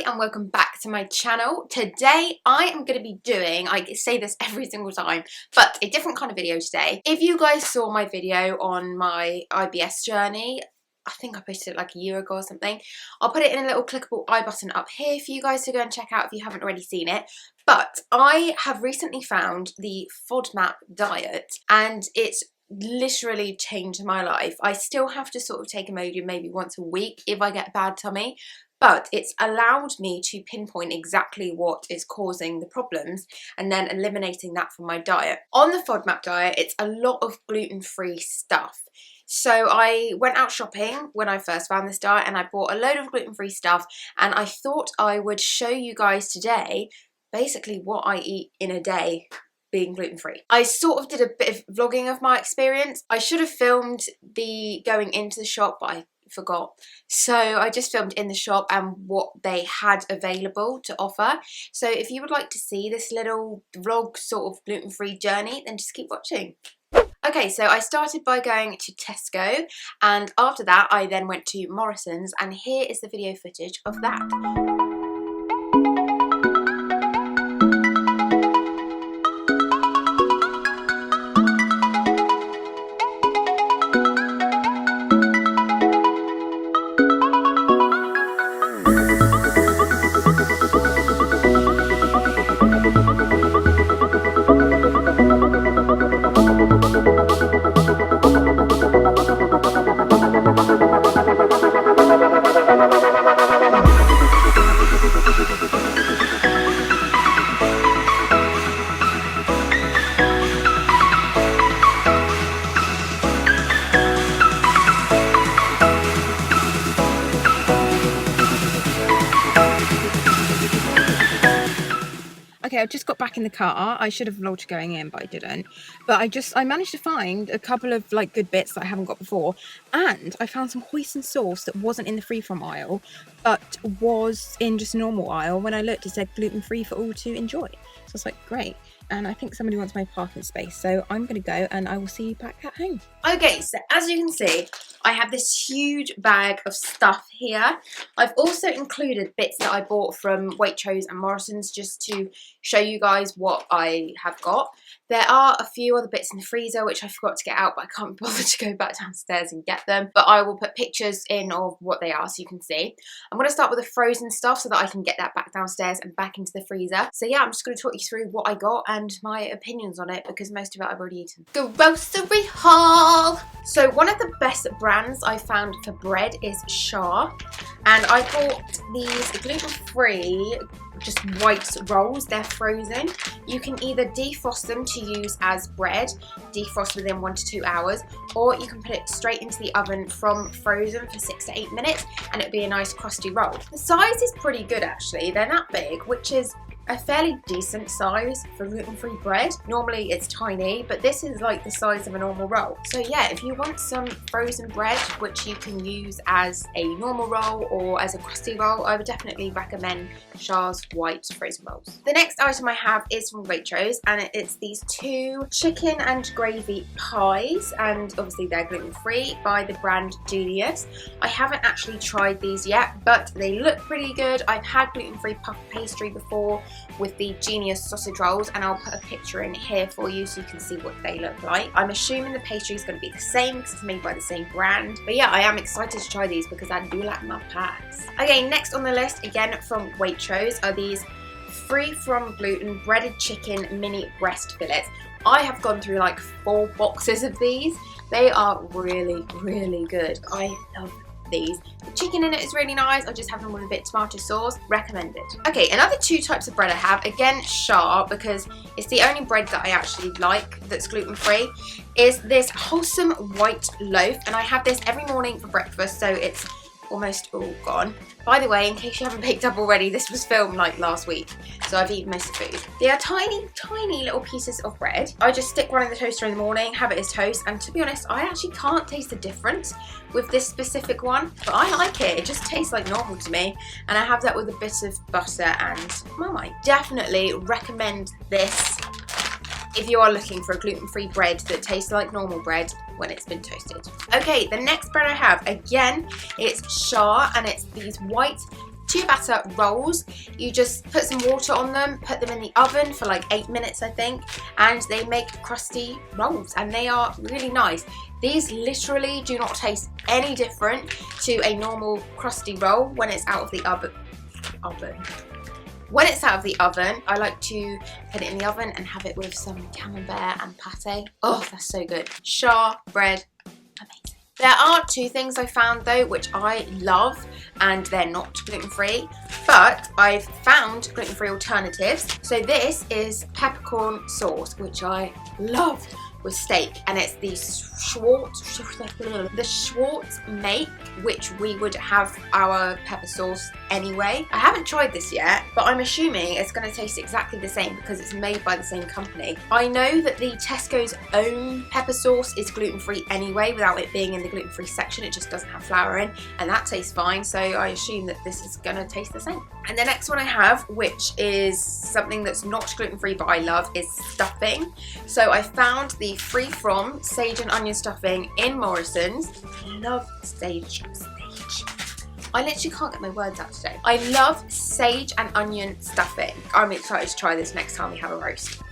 And welcome back to my channel. Today I am going to be doing, I say this every single time, but a different kind of video today. If you guys saw my video on my IBS journey, I think I posted it like a year ago or something. I'll put it in a little clickable I button up here for you guys to go and check out if you haven't already seen it. But I have recently found the FODMAP diet and it's literally changed my life. I still have to sort of take Imodium maybe once a week if I get a bad tummy, but it's allowed me to pinpoint exactly what is causing the problems and then eliminating that from my diet. On the FODMAP diet, it's a lot of gluten-free stuff. So I went out shopping when I first found this diet and I bought a load of gluten-free stuff, and I thought I would show you guys today basically what I eat in a day being gluten-free. I sort of did a bit of vlogging of my experience. I should have filmed the going into the shop, but I forgot. So I just filmed in the shop and what they had available to offer. So if you would like to see this little vlog sort of gluten-free journey, then just keep watching. Okay, so I started by going to Tesco, and after that I then went to Morrison's, and here is the video footage of that. Okay, I've just got back in the car. I should have vlogged going in, but I didn't. But I managed to find a couple of like good bits that I haven't got before, and I found some hoisin sauce that wasn't in the free from aisle, but was in just a normal aisle. When I looked, it said gluten free for all to enjoy. So I was like, great. And I think somebody wants my parking space, so I'm gonna go and I will see you back at home. Okay, so as you can see, I have this huge bag of stuff here. I've also included bits that I bought from Waitrose and Morrison's just to show you guys what I have got. There are a few other bits in the freezer which I forgot to get out, but I can't bother to go back downstairs and get them. But I will put pictures in of what they are so you can see. I'm going to start with the frozen stuff so that I can get that back downstairs and back into the freezer. So yeah, I'm just going to talk you through what I got and my opinions on it, because most of it I've already eaten. Grocery haul! So one of the best brands I found for bread is Shar, and I bought these gluten-free just white rolls. They're frozen. You can either defrost them to use as bread, defrost within 1 to 2 hours, or you can put it straight into the oven from frozen for 6 to 8 minutes and it'll be a nice crusty roll. The size is pretty good actually. They're that big, which is a fairly decent size for gluten-free bread. Normally it's tiny, but this is like the size of a normal roll. So yeah, if you want some frozen bread, which you can use as a normal roll or as a crusty roll, I would definitely recommend Shar's white frozen rolls. The next item I have is from Waitrose, and it's these 2 chicken and gravy pies, and obviously they're gluten-free, by the brand Genius. I haven't actually tried these yet, but they look pretty good. I've had gluten-free puff pastry before with the Genius sausage rolls, and I'll put a picture in here for you so you can see what they look like. I'm assuming the pastry is going to be the same because it's made by the same brand, but yeah, I am excited to try these because I do like my pies. Okay, next on the list, again from Waitrose, are these free from gluten breaded chicken mini breast fillets. I have gone through like 4 boxes of these. They are really, really good. I love these. The chicken in it is really nice. I just have them with a bit of tomato sauce. Recommended. Okay, another 2 types of bread I have. Again, Shar, because it's the only bread that I actually like that's gluten-free, is this wholesome white loaf, and I have this every morning for breakfast, so it's almost all gone. By the way, in case you haven't picked up already, this was filmed like last week, so I've eaten most of the food. They are tiny, tiny little pieces of bread. I just stick one in the toaster in the morning, have it as toast, and to be honest, I actually can't taste the difference with this specific one, but I like it. It just tastes like normal to me, and I have that with a bit of butter and Marmite. Definitely recommend this if you are looking for a gluten-free bread that tastes like normal bread when it's been toasted. Okay, the next bread I have, again, it's Shah, and it's these white ciabatta rolls. You just put some water on them, put them in the oven for like 8 minutes, I think, and they make crusty rolls, and they are really nice. These literally do not taste any different to a normal crusty roll when it's out of the oven. When it's out of the oven, I like to put it in the oven and have it with some camembert and pate. Oh, that's so good. Shah bread, amazing. There are two things I found though which I love, and they're not gluten-free, but I've found gluten-free alternatives. So this is peppercorn sauce, which I love with steak, and it's the Schwartz make, which we would have our pepper sauce anyway. I haven't tried this yet, but I'm assuming it's going to taste exactly the same because it's made by the same company. I know that the Tesco's own pepper sauce is gluten-free anyway, without it being in the gluten-free section. It just doesn't have flour in, and that tastes fine, so I assume that this is going to taste the same. And the next one I have, which is something that's not gluten-free but I love, is stuffing. So I found the free from sage and onion stuffing in Morrison's. I love sage. I literally can't get my words out today. I love sage and onion stuffing. I'm excited to try this next time we have a roast.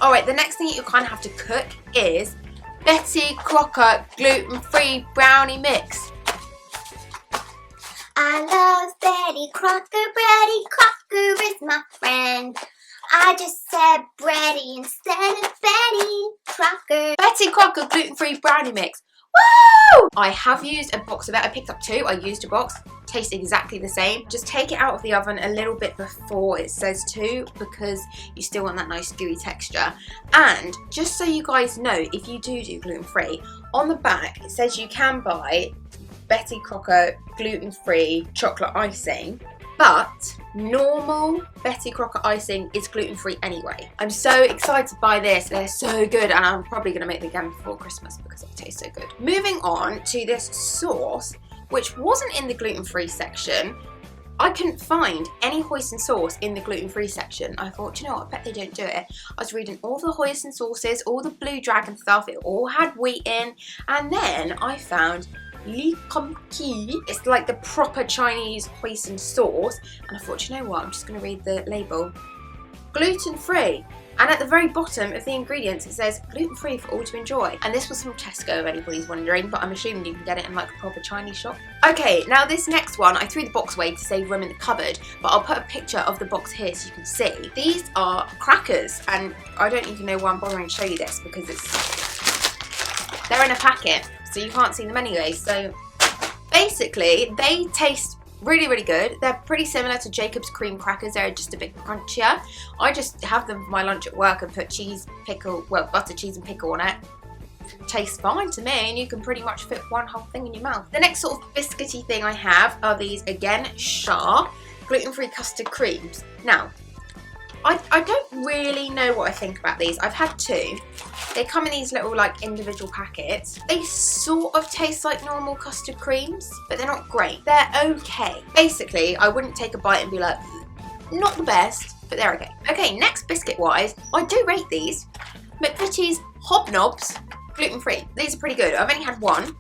Alright, the next thing you kind of have to cook is Betty Crocker gluten-free brownie mix. I love Betty Crocker. Betty Crocker is my friend. I just said Betty instead of Betty Crocker. Betty Crocker gluten-free brownie mix. Woo! I have used a box of it. I picked up 2. I used a box. Tastes exactly the same. Just take it out of the oven a little bit before it says to, because you still want that nice gooey texture. And just so you guys know, if you do gluten-free, on the back it says you can buy Betty Crocker gluten-free chocolate icing, but normal Betty Crocker icing is gluten-free anyway. I'm so excited to buy this. They're so good, and I'm probably going to make them again before Christmas because it tastes so good. Moving on to this sauce, which wasn't in the gluten-free section. I couldn't find any hoisin sauce in the gluten-free section. I thought, you know what, I bet they don't do it. I was reading all the hoisin sauces, all the Blue Dragon stuff, it all had wheat in, and then I found Li Kum Ki. It's like the proper Chinese hoisin sauce, and I thought, you know what, I'm just going to read the label. Gluten-free. And at the very bottom of the ingredients it says gluten-free for all to enjoy. And this was from Tesco, if anybody's wondering, but I'm assuming you can get it in like a proper Chinese shop. Okay, now this next one, I threw the box away to save room in the cupboard, but I'll put a picture of the box here so you can see. These are crackers, and I don't even know why I'm bothering to show you this because they're in a packet, so you can't see them anyway. So basically, they taste really, really good. They're pretty similar to Jacob's cream crackers. They're just a bit crunchier. I just have them for my lunch at work and put cheese, pickle, well, butter, cheese and pickle on it. Tastes fine to me, and you can pretty much fit one whole thing in your mouth. The next sort of biscuity thing I have are these, again, Shah gluten-free custard creams. Now, I don't really know what I think about these. I've had 2. They come in these little like individual packets. They sort of taste like normal custard creams, but they're not great. They're okay. Basically, I wouldn't take a bite and be like, not the best, but they're okay. Okay, next biscuit wise, I do rate these. McVitie's Hobnobs gluten-free. These are pretty good. I've only had 1.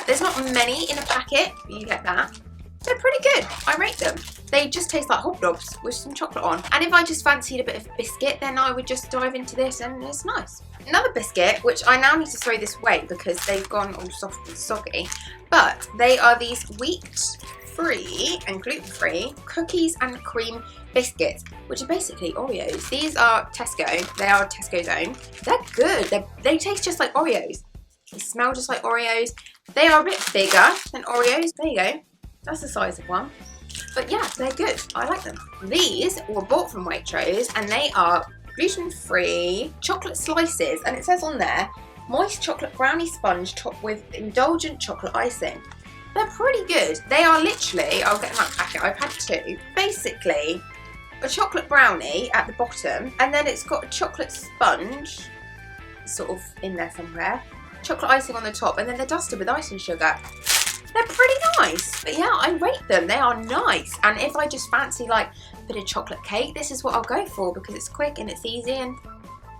There's not many in a packet, but you get that. They're pretty good. I rate them. They just taste like hobnobs with some chocolate on. And if I just fancied a bit of biscuit, then I would just dive into this and it's nice. Another biscuit, which I now need to throw this away because they've gone all soft and soggy, but they are these wheat-free and gluten-free cookies and cream biscuits, which are basically Oreos. These are Tesco. They are Tesco's own. They're good. They taste just like Oreos. They smell just like Oreos. They are a bit bigger than Oreos. There you go. That's the size of one. But yeah, they're good. I like them. These were bought from Waitrose, and they are gluten-free chocolate slices. And it says on there, moist chocolate brownie sponge topped with indulgent chocolate icing. They're pretty good. They are literally, I'll get them out of the packet, I've had 2. Basically, a chocolate brownie at the bottom, and then it's got a chocolate sponge sort of in there somewhere, chocolate icing on the top, and then they're dusted with icing sugar. They're pretty nice, but yeah, I rate them. They are nice, and if I just fancy like a bit of chocolate cake, this is what I'll go for because it's quick and it's easy and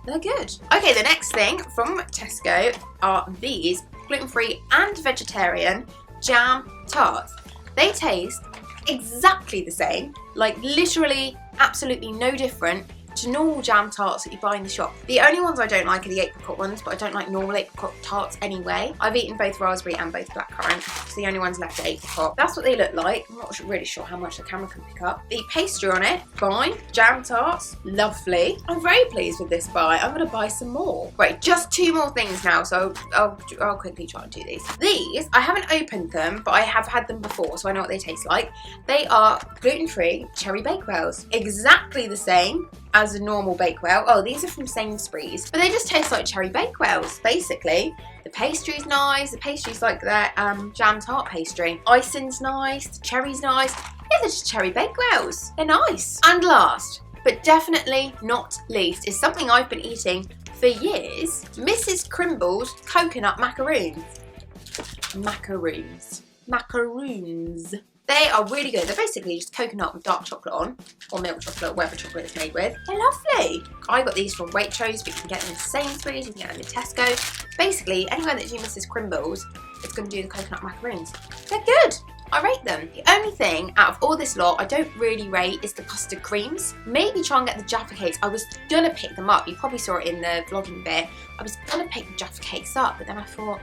they're good. Okay, the next thing from Tesco are these gluten-free and vegetarian jam tarts. They taste exactly the same, like literally absolutely no different to normal jam tarts that you buy in the shop. The only ones I don't like are the apricot ones, but I don't like normal apricot tarts anyway. I've eaten both raspberry and both blackcurrant, so the only ones left are apricot. That's what they look like. I'm not really sure how much the camera can pick up. The pastry on it, fine. Jam tarts, lovely. I'm very pleased with this buy. I'm gonna buy some more. Right, just 2 more things now, so I'll quickly try and do these. These, I haven't opened them, but I have had them before, so I know what they taste like. They are gluten-free cherry bakewells. Exactly the same as a normal bakewell. Oh, these are from Sainsbury's, but they just taste like cherry bakewells, basically. The pastry's nice. The pastry's like their jam tart pastry. Icing's nice. The cherry's nice. Yeah, they're just cherry bakewells. They're nice. And last, but definitely not least, is something I've been eating for years. Mrs. Crimble's coconut macaroons. Macaroons. They are really good. They're basically just coconut with dark chocolate on, or milk chocolate, whatever chocolate it's made with. They're lovely. I got these from Waitrose, but you can get them in Sainsbury's, you can get them in Tesco. Basically, anywhere that you do Mrs. Crimble's, it's going to do the coconut macaroons. They're good. I rate them. The only thing out of all this lot I don't really rate is the custard creams. Maybe try and get the Jaffa cakes. I was going to pick them up. You probably saw it in the vlogging bit. I was going to pick the Jaffa cakes up, but then I thought,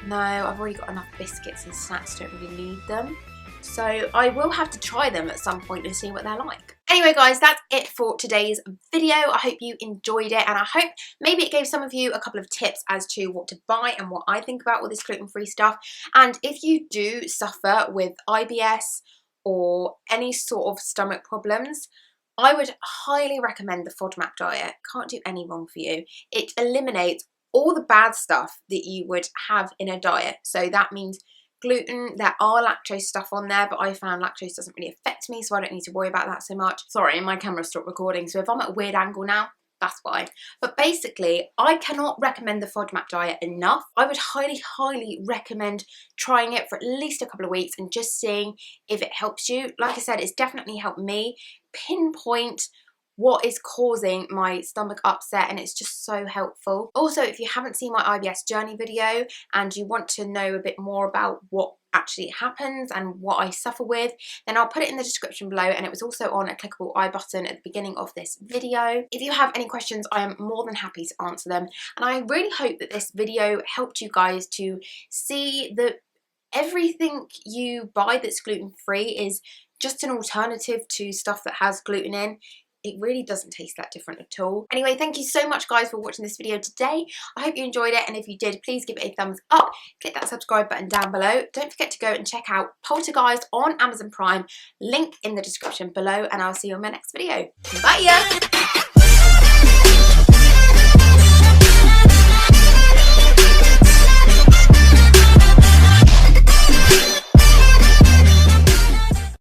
no, I've already got enough biscuits and snacks, don't really need them. So I will have to try them at some point and see what they're like. Anyway guys, that's it for today's video. I hope you enjoyed it, and I hope maybe it gave some of you a couple of tips as to what to buy and what I think about all this gluten-free stuff. And if you do suffer with IBS or any sort of stomach problems, I would highly recommend the FODMAP diet. Can't do any wrong for you. It eliminates all the bad stuff that you would have in a diet. So that means gluten, there are lactose stuff on there, but I found lactose doesn't really affect me, so I don't need to worry about that so much. Sorry, my camera stopped recording, so if I'm at a weird angle now, that's why. But basically, I cannot recommend the FODMAP diet enough. I would highly, highly recommend trying it for at least a couple of weeks and just seeing if it helps you. Like I said, it's definitely helped me pinpoint what is causing my stomach upset, and it's just so helpful. Also, if you haven't seen my IBS journey video and you want to know a bit more about what actually happens and what I suffer with, then I'll put it in the description below, and it was also on a clickable I button at the beginning of this video. If you have any questions, I am more than happy to answer them, and I really hope that this video helped you guys to see that everything you buy that's gluten-free is just an alternative to stuff that has gluten in. It really doesn't taste that different at all. Anyway, thank you so much guys for watching this video today. I hope you enjoyed it, and if you did, please give it a thumbs up. Click that subscribe button down below. Don't forget to go and check out Poltergeist on Amazon Prime. Link in the description below, and I'll see you on my next video. Bye!